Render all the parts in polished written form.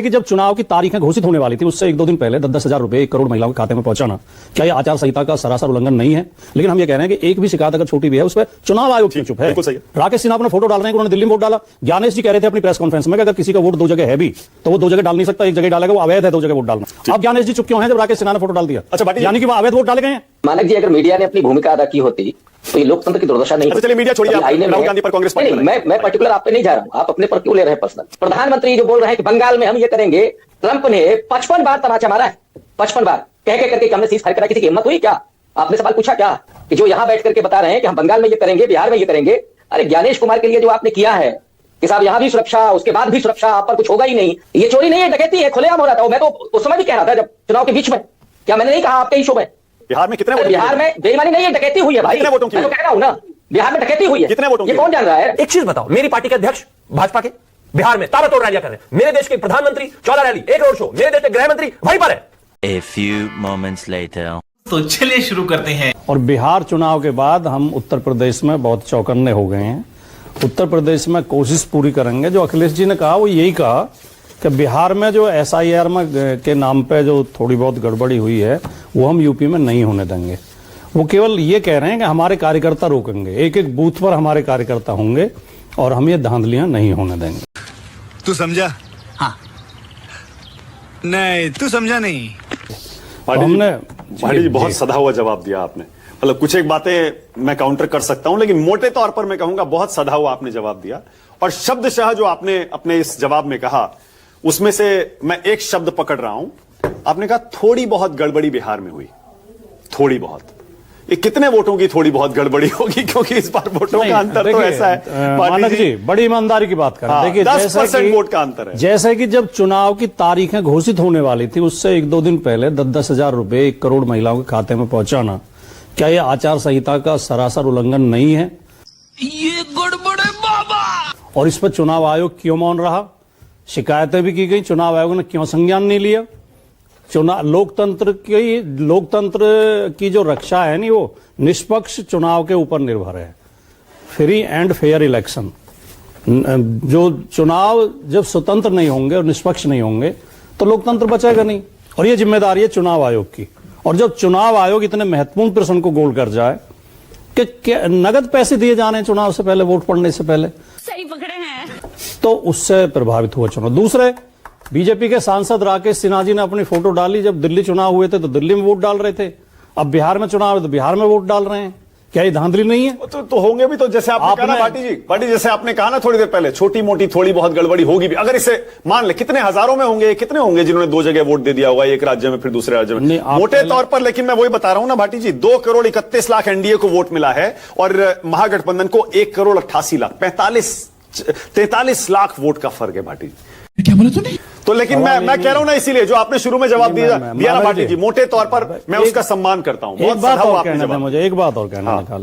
कि जब चुनाव की तारीखें घोषित होने वाली थी उससे 1-2 दिन पहले 10-10 हजार रुपए 1 करोड़ महिलाओं के खाते में पहुंचाना क्या यह आचार संहिता का सरासर उल्लंघन नहीं है? लेकिन हम ये कह रहे हैं कि एक भी शिकायत अगर छोटी भी है उस पर चुनाव आयोग क्यों चुप है? राकेश सिन्हा अपने फोटो डाल रहे हैं, उन्होंने दिल्ली में वोट डाला। ज्ञानेश जी कह रहे थे अपनी प्रेस कॉन्फ्रेंस में कि अगर किसी का वोट 2 जगह है भी तो वो 2 जगह डाल नहीं सकता, एक जगह डालेगा, वो अवैध है 2 जगह वोट डालना। अब ज्ञानेश जी चुप क्यों है जब राकेश सिन्हा ने फोटो डाल दिया? अच्छा, यानी कि वो अवैध वोट डाले गए हैं। मानक जी, अगर मीडिया ने अपनी भूमिका अदा की होती तो ये लोकतंत्र की दुर्दशा नहीं। चलिए मीडिया छोड़िए, राहुल गांधी पर कांग्रेस पार्टी। मैं पर्टिकुलर आप पे नहीं जा रहा हूं, आप अपने पर क्यों ले रहे हैं पर्सनल? प्रधानमंत्री जो बोल रहे हैं कि बंगाल में हम ये करेंगे, ट्रंप ने 55 बार तमाचा मारा है, 55 बार कह के करके हमने सीज फायर करा। किसी की हिम्मत हुई क्या? आपने सवाल पूछा क्या कि जो यहां बैठ करके बता रहे हैं कि हम बंगाल में ये करेंगे, बिहार में ये करेंगे? अरे ज्ञानेश कुमार के लिए जो आपने किया है कि साहब यहां भी सुरक्षा, उसके बाद भी सुरक्षा, आप पर कुछ होगा ही नहीं, ये चोरी नहीं है, डकैती है, खुलेआम हो रहा था। मैं तो उस समय भी कह रहा था जब चुनाव के बीच में, क्या मैंने नहीं कहा आपके इशू में? बिहार में कितने वोट? बिहार में बेईमानी नहीं है, डकैती हुई है भाई। कितने वोटों की? मैं तो कह रहा हूं ना, बिहार में डकैती हुई है। कितने वोटों की? ये कौन जान रहा है? एक चीज बताओ, मेरी पार्टी के अध्यक्ष भाजपा के बिहार में ताबड़तोड़ रैलियां कर रहे हैं, मेरे देश के प्रधानमंत्री 14 रैली, 1 रोड शो, मेरे देश के गृह मंत्री वहीं पर है। A few moments later. तो चलिए शुरू करते हैं। और बिहार चुनाव के बाद हम उत्तर प्रदेश में बहुत चौकन्ने हो गए हैं। उत्तर प्रदेश में कोशिश पूरी करेंगे। जो अखिलेश जी ने कहा वो यही कहा कि बिहार में जो SIR में के नाम पे जो थोड़ी बहुत गड़बड़ी हुई है वो हम यूपी में नहीं होने देंगे। वो केवल ये कह रहे हैं कि हमारे कार्यकर्ता रोकेंगे, एक एक बूथ पर हमारे कार्यकर्ता होंगे और हम ये धांधलियां नहीं होने देंगे। तू समझा? हाँ। नहीं, तू समझा नहीं। हमने भाटी जी बहुत सधा हुआ जवाब दिया आपने। मतलब कुछ एक बातें मैं काउंटर कर सकता हूं, लेकिन मोटे तौर पर मैं कहूंगा बहुत सधा हुआ आपने जवाब दिया। और शब्दशः जो आपने अपने इस जवाब में कहा उसमें से मैं एक शब्द पकड़ रहा हूं। आपने कहा थोड़ी बहुत गड़बड़ी बिहार में हुई, थोड़ी बहुत। ये कितने वोटों की थोड़ी बहुत गड़बड़ी होगी? क्योंकि इस बार वोटों का अंतर तो ऐसा है मानक जी, बड़ी ईमानदारी की बात करें। देखिए 10% वोट का अंतर है। जैसे कि जब चुनाव की तारीखें घोषित होने वाली थी उससे 1-2 दिन पहले 10-10 हजार रुपए 1 करोड़ महिलाओं के खाते में पहुंचाना क्या यह आचार संहिता का सरासर उल्लंघन नहीं है? ये गड़बड़ है बाबा। और इस पर चुनाव आयोग क्यों मौन रहा? शिकायतें भी की गई, चुनाव आयोग ने क्यों संज्ञान नहीं लिया? लोकतंत्र की जो रक्षा है नहीं, वो निष्पक्ष चुनाव के ऊपर निर्भर है। फ्री एंड फेयर इलेक्शन, जो चुनाव जब स्वतंत्र नहीं होंगे और निष्पक्ष नहीं होंगे तो लोकतंत्र बचेगा नहीं। और ये जिम्मेदारी है चुनाव आयोग की। और जब चुनाव आयोग इतने महत्वपूर्ण प्रश्न को गोल कर जाए कि नगद पैसे दिए जाने चुनाव से पहले, वोट पड़ने से पहले, सही पकड़े हैं, तो उससे प्रभावित हुआ चुनाव। दूसरे, बीजेपी के सांसद राकेश सिन्हा जी ने अपनी फोटो डाली। जब दिल्ली चुनाव हुए थे तो दिल्ली में वोट डाल रहे थे, अब बिहार में चुनाव है तो बिहार में वोट डाल रहे हैं। क्या ये धांधली नहीं है? तो होंगे भी। तो जैसे आपने कहा ना भाटी जी, जैसे आपने कहा ना थोड़ी देर पहले, छोटी मोटी थोड़ी बहुत गड़बड़ी होगी भी। अगर इसे मान ले, कितने हजारों में होंगे, कितने होंगे जिन्होंने 2 जगह वोट दे दिया होगा, एक राज्य में फिर दूसरे राज्य में, मोटे तौर पर। लेकिन मैं वही बता रहा हूं ना भाटी जी, 2 करोड़ 31 लाख एनडीए को वोट मिला है और महागठबंधन को 1 करोड़ 88 लाख, 43 लाख वोट का फर्क है भाटी जी। क्या बोला तूने? तो लेकिन मैं कह रहा हूं ना, इसीलिए जो आपने शुरू में जवाब दिया ना भाटी जी, मोटे तौर पर मैं उसका सम्मान करता हूं। एक बात और कहना था मुझे, एक बात और कहना था।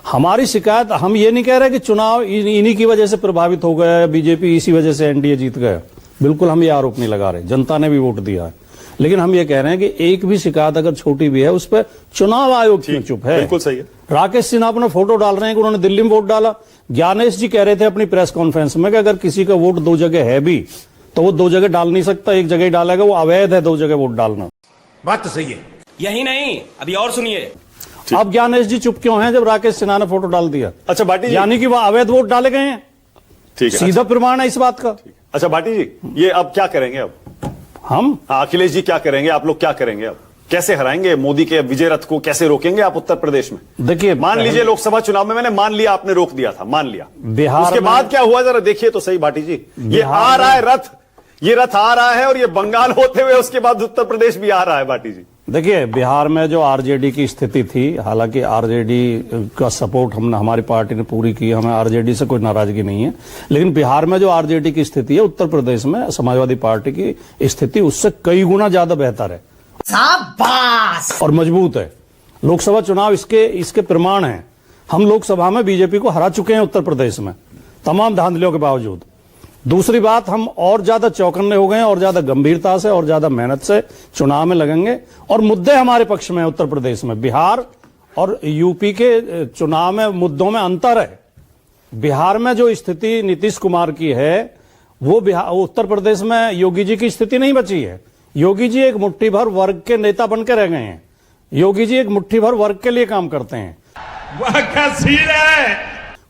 हमारी शिकायत, हम ये नहीं कह रहे कि चुनाव इन्हीं की वजह से प्रभावित हो गया, बीजेपी इसी वजह से एनडीए जीत गया। बिल्कुल हम ये आरोप नहीं लगा रहे, जनता ने भी वोट दिया है। लेकिन हम ये कह रहे हैं कि एक भी शिकायत अगर छोटी भी है उस पर चुनाव आयोग क्यों चुप है? बिल्कुल सही है। राकेश सिन्हा अपने फोटो डाल रहे हैं कि उन्होंने दिल्ली में वोट डाला। ज्ञानेश जी कह रहे थे अपनी प्रेस कॉन्फ्रेंस में कि अगर किसी का वोट 2 जगह है भी तो वो 2 जगह डाल नहीं सकता, एक जगह ही डालेगा, वो अवैध है 2 जगह वोट डालना। बात तो सही है। यही नहीं, अभी और सुनिए। अब ज्ञानेश जी चुप क्यों हैं जब राकेश सिन्हा ने फोटो डाल दिया? अच्छा भाटी जी, यानी कि वो अवैध वोट डाले गए हैं। ठीक है, सीधा प्रमाण है इस बात का। अच्छा भाटी जी, ये अब क्या करेंगे? अब हम अखिलेश जी क्या करेंगे? आप लोग क्या करेंगे? अब कैसे हराएंगे मोदी के विजय रथ को? कैसे रोकेंगे आप उत्तर प्रदेश में? देखिए, मान लीजिए लोकसभा चुनाव में मैंने मान लिया आपने रोक दिया था, मान लिया, बिहार उसके बाद क्या हुआ जरा देखिए तो सही भाटी जी। ये आ रहा है रथ, ये रथ आ रहा है और ये बंगाल होते हुए उसके बाद उत्तर प्रदेश भी आ रहा है भाटी जी। देखिए, बिहार में जो आरजेडी की स्थिति थी, हालांकि आरजेडी का सपोर्ट हमारी पार्टी ने पूरी की, हमें आरजेडी से कोई नाराजगी नहीं है। लेकिन बिहार में जो आरजेडी की स्थिति है, उत्तर प्रदेश में समाजवादी पार्टी की स्थिति उससे कई गुना ज्यादा बेहतर है, शाबाश, और मजबूत है। लोकसभा चुनाव इसके प्रमाण है। हम लोकसभा में बीजेपी को हरा चुके हैं उत्तर प्रदेश में, तमाम धांधलियों के बावजूद। दूसरी बात, हम और ज्यादा चौकन्ने हो गए हैं और ज्यादा गंभीरता से और ज्यादा मेहनत से चुनाव में लगेंगे। और मुद्दे हमारे पक्ष में उत्तर प्रदेश में, बिहार और यूपी के चुनाव में मुद्दों में अंतर है। बिहार में जो स्थिति नीतीश कुमार की है वो बिहार उत्तर प्रदेश में योगी जी की स्थिति नहीं बची है। योगी जी एक मुट्ठी भर वर्ग के नेता बनकर रह गए हैं। योगी जी एक मुट्ठी भर वर्ग के लिए काम करते हैं। वह क्या सीन है?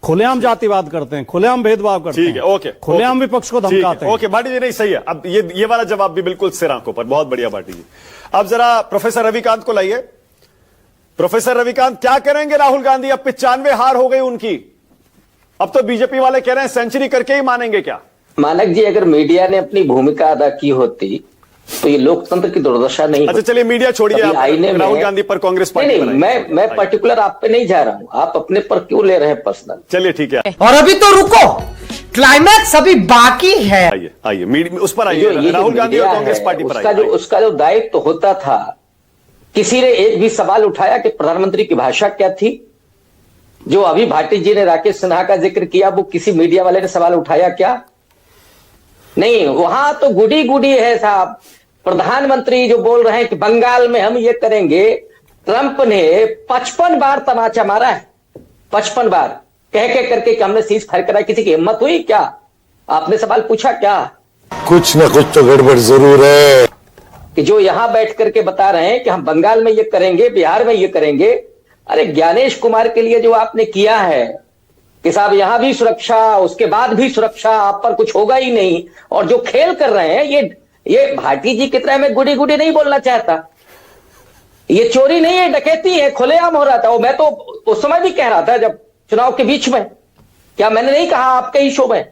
खुलेआम जातिवाद करते हैं, खुलेआम भेदभाव करते हैं, ठीक है, ओके, खुलेआम विपक्ष को धमकाते हैं। ओके भाटी जी, नहीं सही है। अब ये वाला जवाब भी बिल्कुल सिर आंखों पर, बहुत बढ़िया भाटी जी। अब जरा प्रोफेसर रविकांत को लाइए। प्रोफेसर रविकांत, क्या करेंगे राहुल गांधी? अब 95 हार हो गई उनकी, अब तो बीजेपी वाले कह रहे हैं सेंचुरी करके ही मानेंगे क्या? मानक जी, अगर मीडिया ने अपनी भूमिका अदा की होती तो ये लोकतंत्र की दुर्दशा नहीं अच्छा चलिए, मीडिया छोड़िए, आप राहुल गांधी पर, कांग्रेस पार्टी पर। मैं पर्टिकुलर आप पे नहीं जा रहा हूं, आप अपने पर क्यों ले रहे हैं पर्सनल? चलिए ठीक है, और अभी तो रुको, क्लाइमैक्स अभी बाकी है। आइए आइए उस पर आइए, राहुल गांधी और कांग्रेस पार्टी पर आइए। उसका जो दायित्व होता था, किसी ने एक भी सवाल उठाया कि प्रधानमंत्री की भाषा क्या थी? जो अभी भाटी जी ने राकेश सिन्हा का जिक्र किया, वो किसी मीडिया वाले ने सवाल उठाया क्या? नहीं, वहां तो गुडी गुडी है साहब। प्रधानमंत्री जो बोल रहे हैं कि बंगाल में हम ये करेंगे, ट्रंप ने 55 बार तमाचा मारा है, 55 बार कह के करके कि हमने सीज फायर करा। किसी की हिम्मत हुई क्या? आपने सवाल पूछा क्या? कुछ ना कुछ तो गड़बड़ जरूर है कि जो यहां बैठ करके बता रहे हैं कि हम बंगाल में ये करेंगे, बिहार में ये करेंगे। अरे ज्ञानेश कुमार के लिए जो आपने किया है कि साहब यहां भी सुरक्षा, उसके बाद भी सुरक्षा, आप पर कुछ होगा ही नहीं, और जो खेल कर रहे हैं, ये भाटी जी की तरह मैं गुडी गुडी नहीं बोलना चाहता। ये चोरी नहीं है, डकैती है, खुलेआम हो रहा था। और मैं तो उस समय भी कह रहा था, जब चुनाव के बीच में, क्या मैंने नहीं कहा आपके ही शो में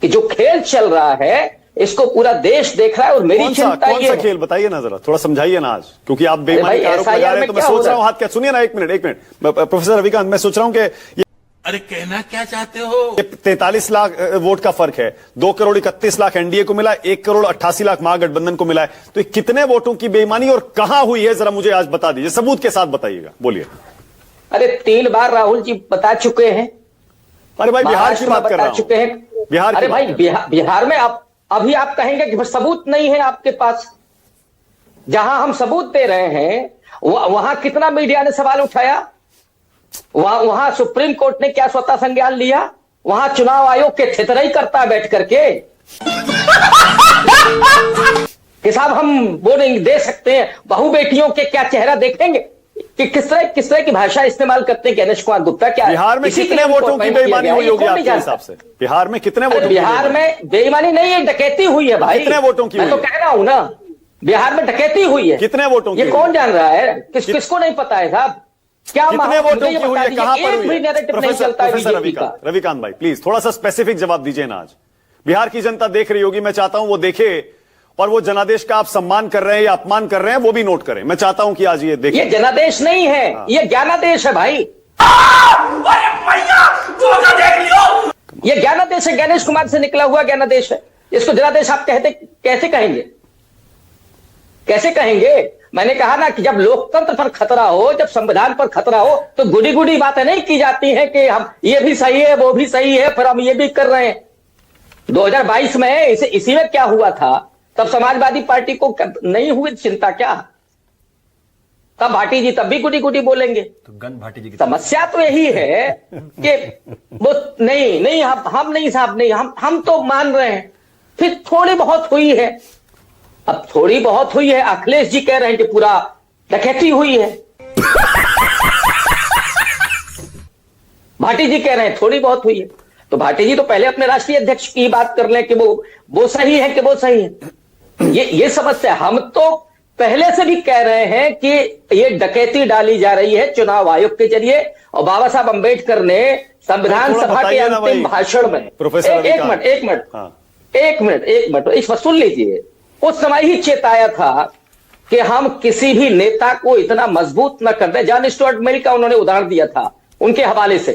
कि जो खेल चल रहा है इसको पूरा देश देख रहा है? और मेरी चिंता ये, कौन सा खेल बताइए ना, जरा थोड़ा समझाइए ना आज, क्योंकि आप बेईमानी का आरोप लगा रहे हैं। तो मैं सोच रहा हूं, हाथ क्या, सुनिए ना, एक मिनट प्रोफेसर रविकांत, मैं सोच रहा हूं कि अरे कहना क्या चाहते हो? 43 लाख वोट का फर्क है, 2 करोड़ 31 लाख एनडीए को मिला, 1 करोड़ 88 लाख महागठबंधन को मिला है। तो कितने वोटों की बेईमानी और कहां हुई है, जरा मुझे आज बता दीजिए, सबूत के साथ बताइएगा, बोलिए। अरे 3 बार राहुल जी बता चुके हैं। अरे भाई, बिहार की बात कर रहा हूं, चुके हैं बिहार। अरे भाई, बिहार में अभी आप कहेंगे कि सबूत नहीं है आपके पास। जहां हम सबूत दे रहे हैं, वहां कितना मीडिया ने सवाल उठाया? वहां सुप्रीम कोर्ट ने क्या स्वतः संज्ञान लिया? वहां चुनाव आयोग के थितरई करता बैठ करके कि साहब हम वो नहीं दे सकते हैं, बहू बेटियों के क्या चेहरा देखेंगे कि किस तरह की भाषा इस्तेमाल करते हैं गणेश कुमार गुप्ता। क्या बिहार में कितने वोटों की बेईमानी हुई होगी आपके हिसाब से? बिहार में कितने वोटों? बिहार में बेईमानी नहीं है, डकैती हुई है भाई। कितने वोटों की? मैं तो कह रहा हूं ना, बिहार में डकैती हुई है। कितने वोटों की? ये कौन जान रहा है? किसको नहीं पता है साहब? क्या कितने वोटों की हुई है, कहां पर हुई है? नहीं चलता है प्रोफेसर बीजेपी का। रविकांत भाई, प्लीज थोड़ा सा स्पेसिफिक जवाब दीजिए ना। आज बिहार की जनता देख रही होगी, मैं चाहता हूं वो देखे, और वो जनादेश का आप सम्मान कर रहे हैं या अपमान कर रहे हैं वो भी नोट करें। मैं चाहता हूं कि आज ये देखें। ये जनादेश नहीं है, ये ज्ञानादेश है भाई। ये ज्ञानादेश है, गणेश कुमार से निकला हुआ ज्ञानादेश है। इसको जनादेश आप कैसे कहेंगे? कैसे कहेंगे? मैंने कहा ना कि जब लोकतंत्र पर खतरा हो, जब संविधान पर खतरा हो, तो गुडी गुडी बातें नहीं की जाती हैं कि हम ये भी सही है, वो भी सही है, फिर हम ये भी कर रहे हैं। 2022 में इसी में क्या हुआ था? तब समाजवादी पार्टी को नहीं हुई चिंता क्या? तब भाटी जी तब भी गुडी गुडी बोलेंगे। तो गन भाटी जी की समस्या तो यही है कि वो नहीं हम नहीं साहब, नहीं हम तो मान रहे हैं, फिर थोड़ी बहुत हुई है। अब थोड़ी बहुत हुई है, अखिलेश जी कह रहे हैं कि पूरा डकैती हुई है। भाटी जी कह रहे हैं थोड़ी बहुत हुई है। तो भाटी जी तो पहले अपने राष्ट्रीय अध्यक्ष की बात कर लें कि वो सही है कि वो सही है। ये समस्या। हम तो पहले से भी कह रहे हैं कि ये डकैती डाली जा रही है चुनाव आयोग के जरिए, और बाबा साहब अंबेडकर ने संविधान सभा के अंतिम भाषण में, एक मिनट इस पर सुन लीजिए, उस समय ही चेताया था कि हम किसी भी नेता को इतना मजबूत न कर दें। जॉन स्टुअर्ट मिल का उन्होंने उदाहरण दिया था उनके हवाले से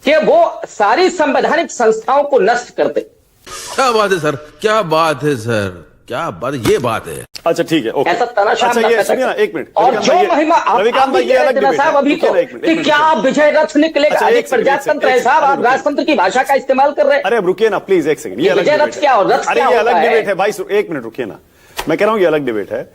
कि वो सारी संवैधानिक संस्थाओं को नष्ट कर दे। क्या बात है सर, क्या बात है सर, क्या बात, ये बात है। अच्छा ठीक है, ओके। ऐसा तानाशाह अच्छा ये सुनिए ना, एक मिनट। और जो महिमा रविकांत भाई, ये अलग डिबेट है साहब अभी तो कि क्या आप विजय रथ निकलेगा? एक प्रजातंत्र है साहब, आप राजतंत्र की भाषा का इस्तेमाल कर रहे हैं। अरे रुकिए ना प्लीज, एक सेकंड। ये विजय रथ क्या हो? रथ अरे ये अलग डिबेट है भाई, एक मिनट रुकिए ना, मैं कह रहा हूं ये अलग डिबेट है।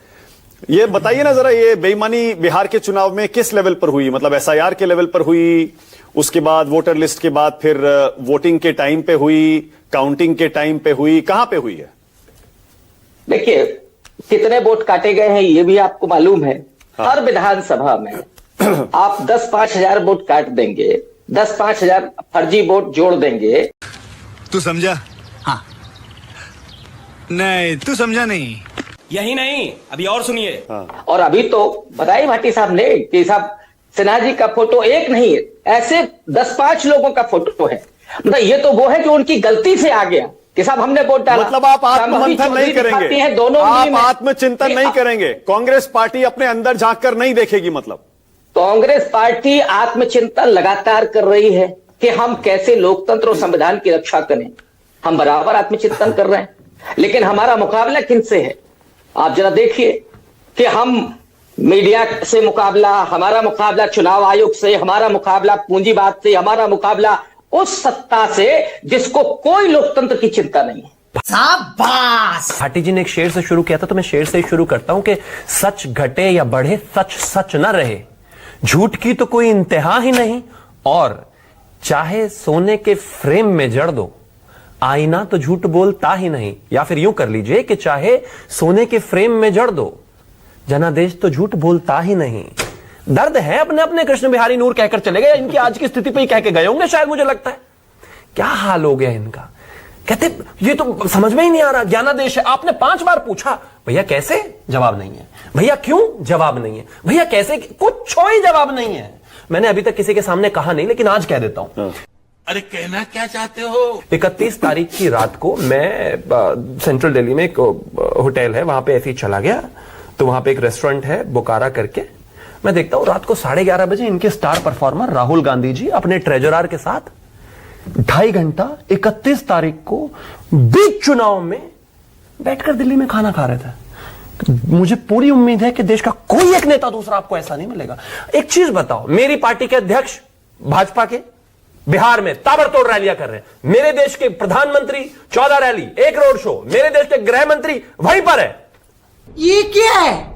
ये बताइए ना जरा, ये बेईमानी बिहार के चुनाव में किस लेवल पर हुई? मतलब एसआईआर के लेवल पर हुई, उसके बाद वोटर लिस्ट के बाद फिर वोटिंग के टाइम पे हुई, काउंटिंग के टाइम पे हुई, कहां पे हुई है? देखिए, कितने वोट काटे गए हैं ये भी आपको मालूम है। हर विधानसभा में आप 10-5 हजार वोट काट देंगे, 10-5 हजार फर्जी वोट जोड़ देंगे। तू समझा? हाँ। नहीं, तू समझा नहीं। यही नहीं, अभी और सुनिए। और अभी तो बताइए भाटी साहब ने कि साहब सिन्हा जी का फोटो एक नहीं है, ऐसे 10-5 लोगों का फोटो है। मतलब ये तो वो है जो उनकी गलती से आ गया कि साहब हमने वोट डाला। मतलब आप आत्ममंथन नहीं करेंगे, आप आत्मचिंतन नहीं करेंगे, कांग्रेस पार्टी अपने अंदर झांक कर नहीं देखेगी? मतलब कांग्रेस पार्टी आत्मचिंतन लगातार कर रही है कि हम कैसे लोकतंत्र और संविधान की रक्षा करें। हम बराबर आत्मचिंतन कर रहे हैं, लेकिन हमारा मुकाबला किनसे है? आप जरा देखिए कि हम मीडिया से मुकाबला, हमारा मुकाबला चुनाव आयोग से, हमारा मुकाबला पूंजीवाद से, हमारा मुकाबला उस सत्ता से जिसको कोई लोकतंत्र की चिंता नहीं है। शाबाश। भाटी जी ने एक शेर से शुरू किया था, तो मैं शेर से ही शुरू करता हूं कि सच घटे या बढ़े, सच सच न रहे, झूठ की तो कोई इंतहा ही नहीं, और चाहे सोने के फ्रेम में जड़ दो, आईना तो झूठ बोलता ही नहीं। या फिर यूं कर लीजिए कि चाहे सोने के फ्रेम में जड़ दो, जनादेश तो झूठ बोलता ही नहीं। दर्द है अपने अपने कृष्ण बिहारी नूर कहकर चले गए, इनकी आज की स्थिति पे ही कह के गए होंगे शायद, मुझे लगता है। क्या हाल हो गया इनका? कहते ये तो समझ में ही नहीं आ रहा, ज्ञानादेश है। आपने 5 बार पूछा, भैया कैसे? जवाब नहीं है। भैया क्यों? जवाब नहीं है। भैया कैसे? कुछ ही जवाब नहीं है। मैंने अभी तक किसी के सामने कहा नहीं, लेकिन आज कह देता हूं। अरे कहना क्या चाहते हो? 31 तारीख की रात को मैं सेंट्रल दिल्ली में एक होटल है, वहां पे ऐसे ही चला गया। तो वहां पे एक रेस्टोरेंट है बोकारा करके, मैं देखता हूं रात को 11:30 बजे इनके स्टार परफॉर्मर राहुल गांधी जी अपने ट्रेजरर के साथ 2.5 घंटा 31 तारीख को बीच चुनाव में बैठकर दिल्ली में खाना खा रहे थे। मुझे पूरी उम्मीद है कि देश का कोई एक नेता दूसरा आपको ऐसा नहीं मिलेगा। एक चीज बताओ, मेरी पार्टी के अध्यक्ष भाजपा के बिहार में ताबड़तोड़ रैलियां कर रहे हैं, मेरे देश के प्रधानमंत्री 14 रैली, 1 रोड शो, मेरे देश के गृह मंत्री वहीं पर है। ये क्या है?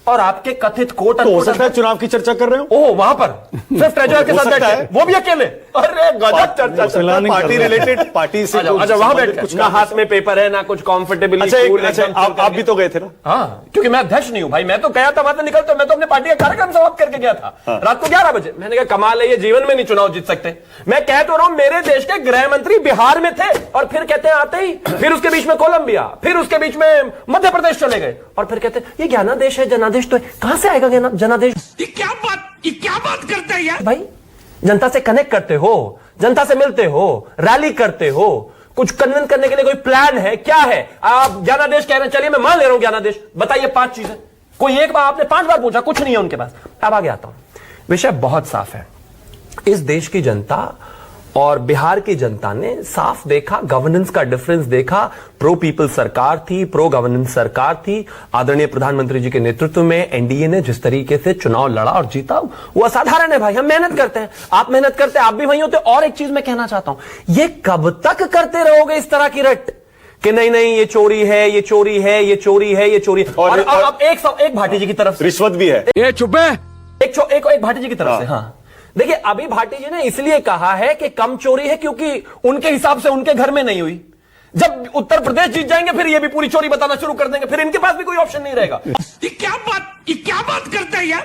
और आपके कथित कोट तो हो सकता है चुनाव की चर्चा कर रहे हो? ओह, वहां पर सिर्फ ट्रेजरर के साथ बैठे, वो भी अकेले। अरे गजब चर्चा चल रहा है, पार्टी रिलेटेड, पार्टी से अच्छा वहां बैठ कुछ ना हाथ में पेपर है ना कुछ कंफर्टेबल। अच्छा, आप भी तो गए थे ना? हाँ, क्योंकि मैं अध्यक्ष नहीं हूं भाई, मैं तो गया था, वहां से निकलता मैं तो अपने पार्टी का कार्यक्रम समाप्त करके गया था रात को 11 बजे। मैंने कहा कमाल है, ये जीवन में नहीं चुनाव जीत सकते। मैं कह तो रहा हूं, मेरे देश के गृह मंत्री बिहार में थे, और फिर कहते हैं आते ही, फिर उसके बीच में कोलंबिया, फिर उसके बीच में मध्य प्रदेश चले गए, और फिर कहते हैं ये ज्ञानादेश है, जनादेश तो है। कहां से आएगा जनादेश? ये क्या बात करते हैं यार? भाई जनता से कनेक्ट करते हो, जनता से मिलते हो, रैली करते हो, कुछ कन्विंस करने के लिए कोई प्लान है? क्या है? आप ज्ञानादेश कह रहे हैं, चलिए मैं मान ले रहा हूं ज्ञानादेश, बताइए 5 चीजें। कोई एक बार, आपने 5 बार पूछा, कुछ नहीं है उनके पास। अब आगे आता हूं, विषय बहुत साफ है। इस देश की जनता और बिहार की जनता ने साफ देखा, गवर्नेंस का डिफरेंस देखा। प्रो पीपल सरकार थी, प्रो गवर्नेंस सरकार थी। आदरणीय प्रधानमंत्री जी के नेतृत्व में एनडीए ने जिस तरीके से चुनाव लड़ा और जीता, वो असाधारण है भाई। हम मेहनत करते हैं, आप मेहनत करते हैं, आप भी वहीं होते। और एक चीज मैं कहना चाहता हूं, ये कब तक करते रहोगे इस तरह की रट कि नहीं नहीं ये चोरी है, ये चोरी है, ये चोरी है, ये चोरी है? और अब एक भाटी जी की तरफ से रिश्वत भी है। ये चुप है। एक भाटी जी की तरफ से, हाँ देखिए, अभी भाटी जी ने इसलिए कहा है कि कम चोरी है क्योंकि उनके हिसाब से उनके घर में नहीं हुई। जब उत्तर प्रदेश जीत जाएंगे फिर ये भी पूरी चोरी बताना शुरू कर देंगे, फिर इनके पास भी कोई ऑप्शन नहीं रहेगा। ये क्या बात करते हैं यार?